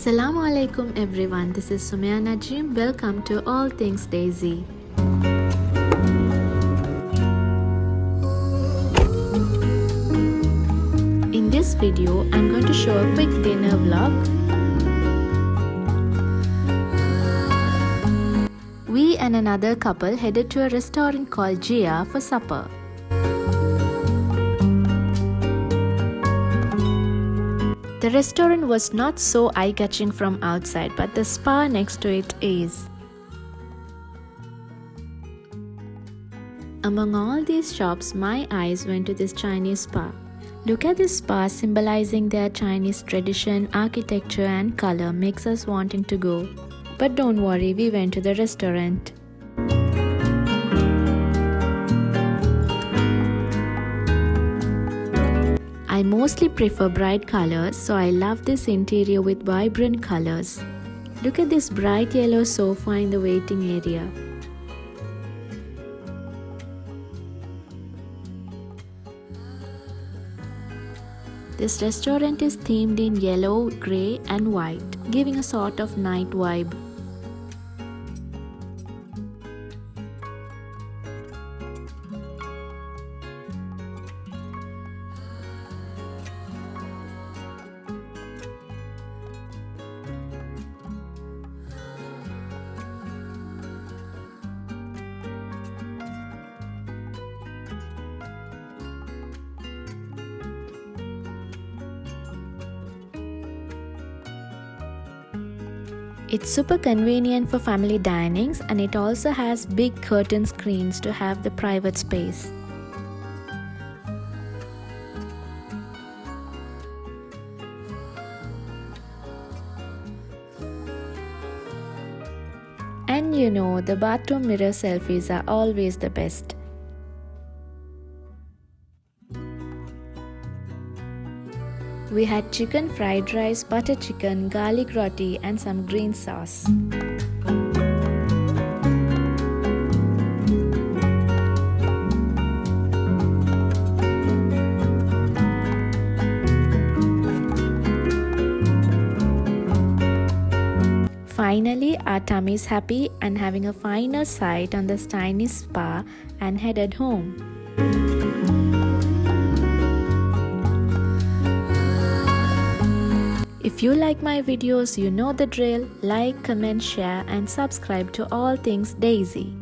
Assalamu alaikum everyone, this is Sumaya Najim. Welcome to All Things Daisy. In this video, I'm going to show a quick dinner vlog. We and another couple headed to a restaurant called Jia for supper. The restaurant was not so eye-catching from outside, but the spa next to it is. Among all these shops, my eyes went to this Chinese spa. Look at this spa symbolizing their Chinese tradition, architecture and color makes us wanting to go. But don't worry, we went to the restaurant. I mostly prefer bright colors, so I love this interior with vibrant colors. Look at this bright yellow sofa in the waiting area. This restaurant is themed in yellow, grey and white, giving a sort of night vibe. It's super convenient for family dinings and it also has big curtain screens to have the private space. And you know, the bathroom mirror selfies are always the best. We had chicken fried rice, butter chicken, garlic roti and some green sauce. Finally, our tummy is happy and having a final sight on the Chinese spa and headed home. If you like my videos, you know the drill. Like, comment, share and subscribe to All Things Daisy.